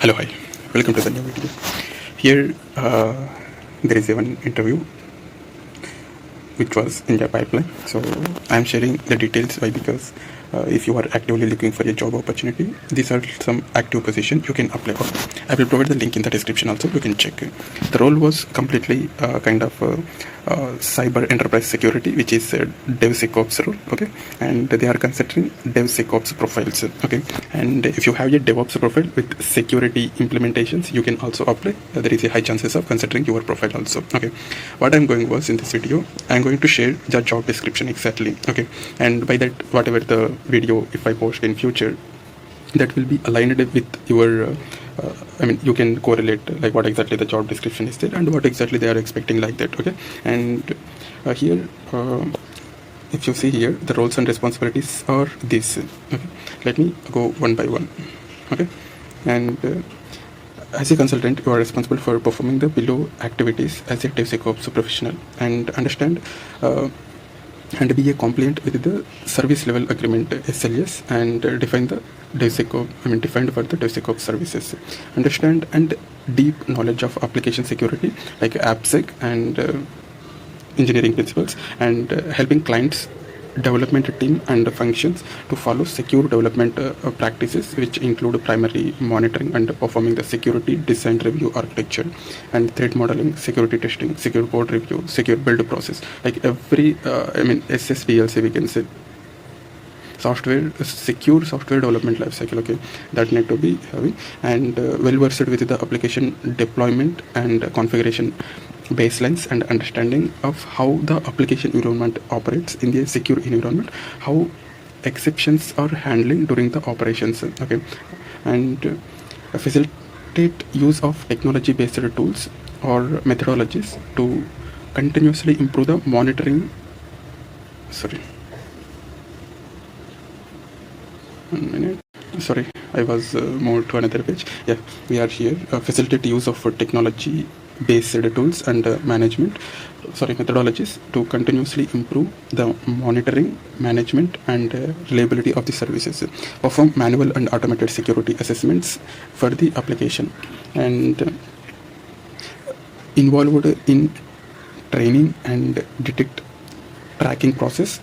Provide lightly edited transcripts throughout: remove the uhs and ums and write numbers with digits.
Hello, hi. Welcome to the new video. Here, there is one interview which was in the pipeline. So I am sharing the details. Why? Because if you are actively looking for a job opportunity, these are some active positions you can apply for. I will provide the link in the description also. You can check. The role was completely kind of cyber enterprise security, which is DevSecOps role. Okay, and they are considering DevSecOps profiles. Okay, and if you have a DevOps profile with security implementations, you can also apply. There is a high chances of considering your profile also. Okay, what I'm going was in this video, I'm going to share the job description exactly. Okay, and by that, whatever the video if I post in future, that will be aligned with your you can correlate like what exactly the job description is there and what exactly they are expecting like that. Okay, and here if you see here, the roles and responsibilities are this. Okay, let me go one by one. Okay, and as a consultant, you are responsible for performing the below activities as a DevSecOps professional and understand and be a compliant with the service level agreement SLS and define the DevSecOps, defined for the DevSecOps services. Understand and deep knowledge of application security like AppSec and engineering principles and helping clients development team and functions to follow secure development practices, which include primarily monitoring and performing the security design review architecture and threat modeling, security testing, secure code review, secure build process, like every SSDLC we can say secure software development lifecycle. Okay, that need to be having and well versed with the application deployment and configuration baselines and understanding of how the application environment operates in the secure environment, how exceptions are handling during the operations. Okay, and facilitate use of technology based tools or methodologies to continuously improve the monitoring. One minute. Sorry, I was moved to another page. Yeah, we are here. Facilitate use of technology based tools and methodologies to continuously improve the monitoring, management and reliability of the services. Perform manual and automated security assessments for the application and involved in training and detect tracking process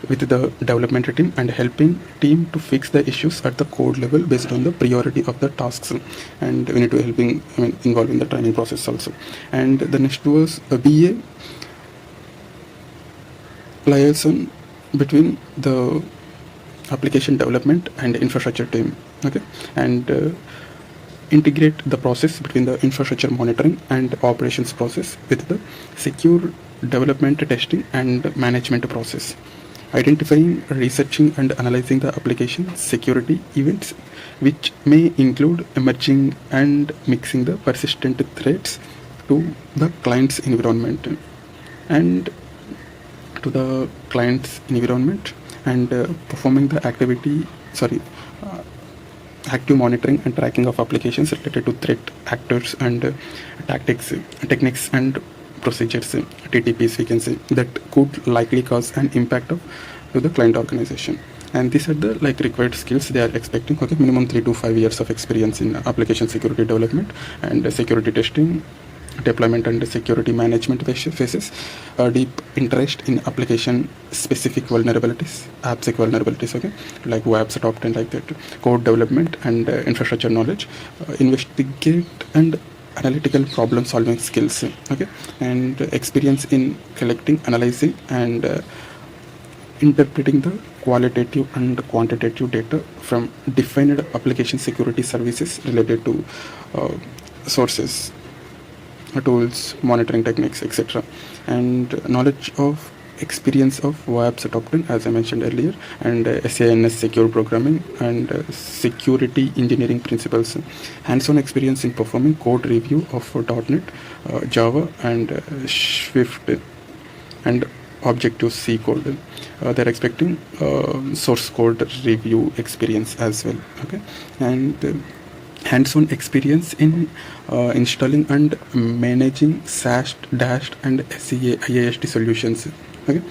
with the development team and helping team to fix the issues at the code level based on the priority of the tasks, and we need to helping involve in the training process also. And the next was a BA liaison between the application development and infrastructure team. Okay, and integrate the process between the infrastructure monitoring and operations process with the secure development testing and management process. Identifying, researching and analyzing the application security events, which may include emerging and mixing the persistent threats to the client's environment and performing the active monitoring and tracking of applications related to threat actors and techniques and procedures, TTPs we can say, that could likely cause an impact to the client organization. And these are the required skills they are expecting. Okay, minimum 3 to 5 years of experience in application security development and security testing, deployment and security management phases, deep interest in application specific vulnerabilities, AppSec vulnerabilities, okay, like WAPs top 10 like that, code development and infrastructure knowledge, investigate and analytical problem solving skills, okay, and experience in collecting, analyzing and interpreting the qualitative and quantitative data from defined application security services related to sources, tools, monitoring techniques, etc., and knowledge of experience of WAPs top 10 as I mentioned earlier, and SANS secure programming and security engineering principles, hands-on experience in performing code review of .NET, Java and Swift and Objective-C code. They're expecting source code review experience as well. Okay, and hands-on experience in installing and managing SAST, DAST and SEA IAST solutions, okay,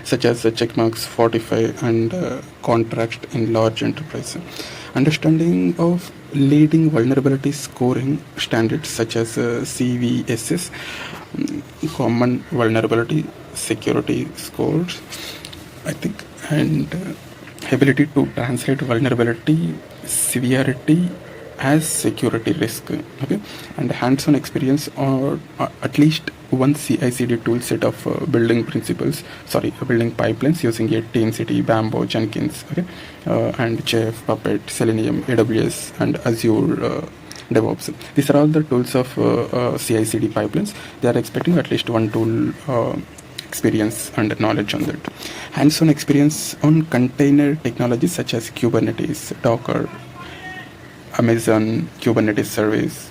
such as checkmarks, Fortify and contracts in large enterprise. Understanding of leading vulnerability scoring standards such as CVSS, Common Vulnerability Security Scores, I think, and ability to translate vulnerability severity as security risk. Okay, and hands-on experience or at least one CI/CD tool set of building pipelines using a TeamCity, Bamboo, Jenkins, okay, and Chef, Puppet, Selenium, AWS, and Azure. DevOps. These are all the tools of CI/CD pipelines. They are expecting at least one tool experience and knowledge on that. Hands-on experience on container technologies such as Kubernetes, Docker, Amazon Kubernetes Service,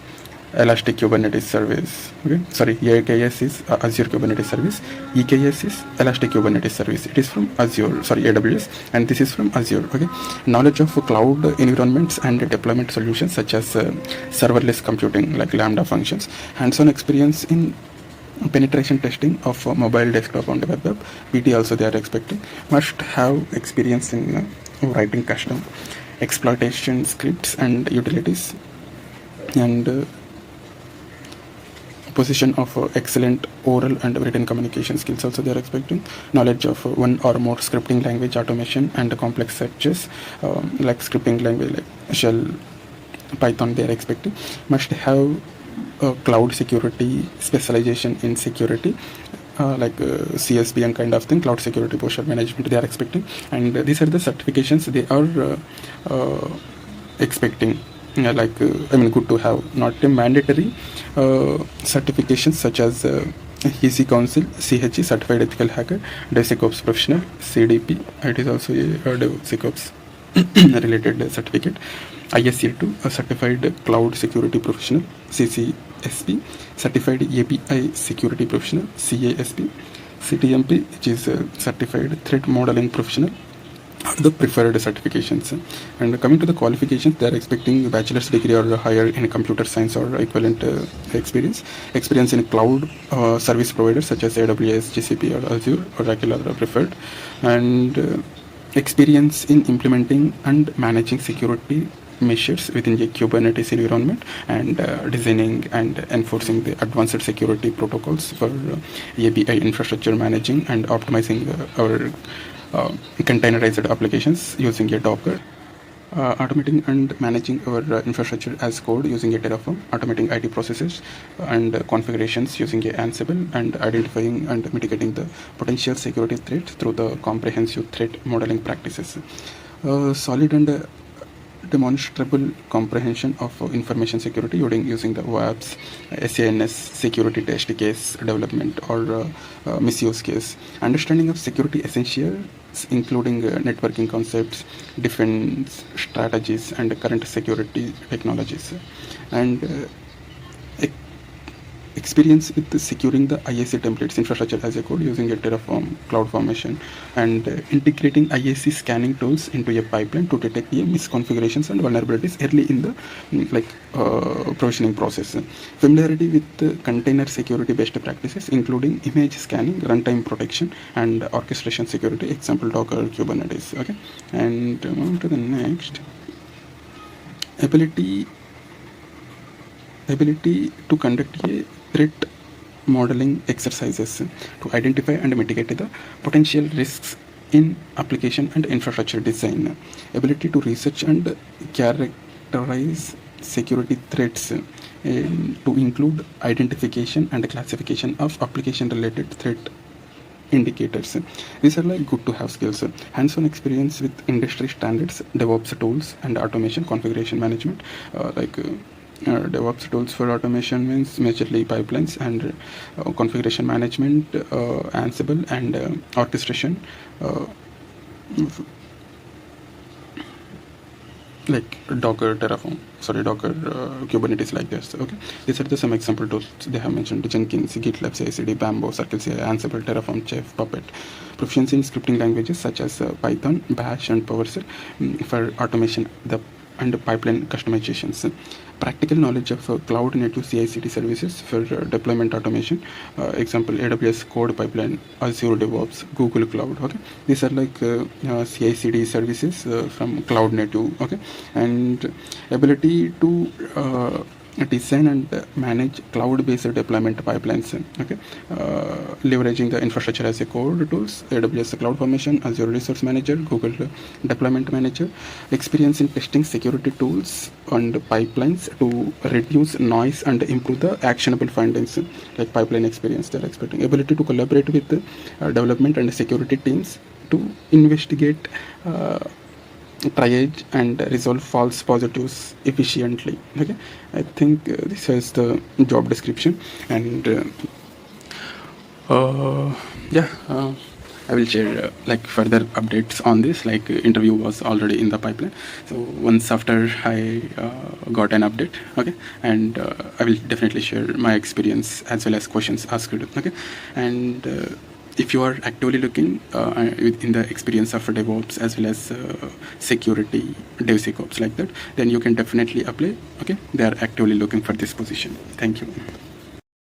Elastic Kubernetes Service. Okay, sorry, AKS is Azure Kubernetes Service. EKS is Elastic Kubernetes Service. It is from Azure, sorry, AWS, and this is from Azure. Okay, knowledge of cloud environments and deployment solutions such as serverless computing like Lambda functions. Hands-on experience in penetration testing of mobile, desktop, and web app. PT also they are expecting. Must have experience in writing custom exploitation scripts and utilities, and position of excellent oral and written communication skills also they are expecting. Knowledge of one or more scripting language, automation, and complex searches like scripting language like Shell, Python they are expecting. Must have cloud security specialization in security, like CSP and kind of thing, cloud security posture management they are expecting. And these are the certifications they are expecting. Good to have, not a mandatory certifications such as EC Council, CHE, Certified Ethical Hacker, DevSecOps Professional, CDP. It is also a DevSecOps related certificate. ISC2, a Certified Cloud Security Professional, CCSP, Certified API Security Professional, CASP, CTMP, which is Certified Threat Modeling Professional, the preferred certifications. And coming to the qualifications, they are expecting bachelor's degree or higher in computer science or equivalent experience in cloud service providers such as AWS, GCP, or Azure, Oracle are preferred, and experience in implementing and managing security measures within a Kubernetes environment, and designing and enforcing the advanced security protocols for API infrastructure, managing and optimizing our containerized applications using a Docker, automating and managing our infrastructure as code using a Terraform, automating IT processes and configurations using a Ansible, and identifying and mitigating the potential security threats through the comprehensive threat modeling practices. Solid and demonstrable comprehension of information security using the WAPs, SANS, security test case development, or misuse case. Understanding of security essentials, including networking concepts, defense strategies, and current security technologies. And experience with securing the IAC templates, infrastructure as a code, using a Terraform, CloudFormation, and integrating IAC scanning tools into a pipeline to detect misconfigurations and vulnerabilities early in the provisioning process. Familiarity with container security best practices, including image scanning, runtime protection, and orchestration security, example Docker, Kubernetes. Okay, and move to the next. Ability to conduct a threat modeling exercises to identify and mitigate the potential risks in application and infrastructure design. Ability to research and characterize security threats to include identification and classification of application related threat indicators. These are like good to have skills. Hands-on experience with industry standards, DevOps tools, and automation configuration management, DevOps tools for automation means majorly pipelines and configuration management, Ansible, and orchestration, like Docker, Kubernetes, like this. Okay, these are some example tools they have mentioned: Jenkins, GitLab, CI/CD, Bamboo, CircleCI, Ansible, Terraform, Chef, Puppet. Proficiency in scripting languages such as Python, Bash, and PowerShell for automation. The and pipeline customizations. Practical knowledge of cloud native CI/CD services for deployment automation. Example: AWS code pipeline, Azure DevOps, Google Cloud. Okay, these are like CI/CD services from cloud native. Okay, and ability to design and manage cloud-based deployment pipelines. Okay, leveraging the infrastructure as a code tools, AWS Cloud Formation, Azure Resource Manager, Google Deployment Manager. Experience in testing security tools and pipelines to reduce noise and improve the actionable findings, like pipeline experience they're expecting. Ability to collaborate with development and security teams to investigate, triage and resolve false positives efficiently. Okay, I think this is the job description, and yeah, I will share like further updates on this. Like interview was already in the pipeline, so once after I got an update, okay, and I will definitely share my experience as well as questions asked. Okay, and if you are actively looking in the experience of DevOps as well as security, DevSecOps like that, then you can definitely apply. Okay, they are actively looking for this position. Thank you.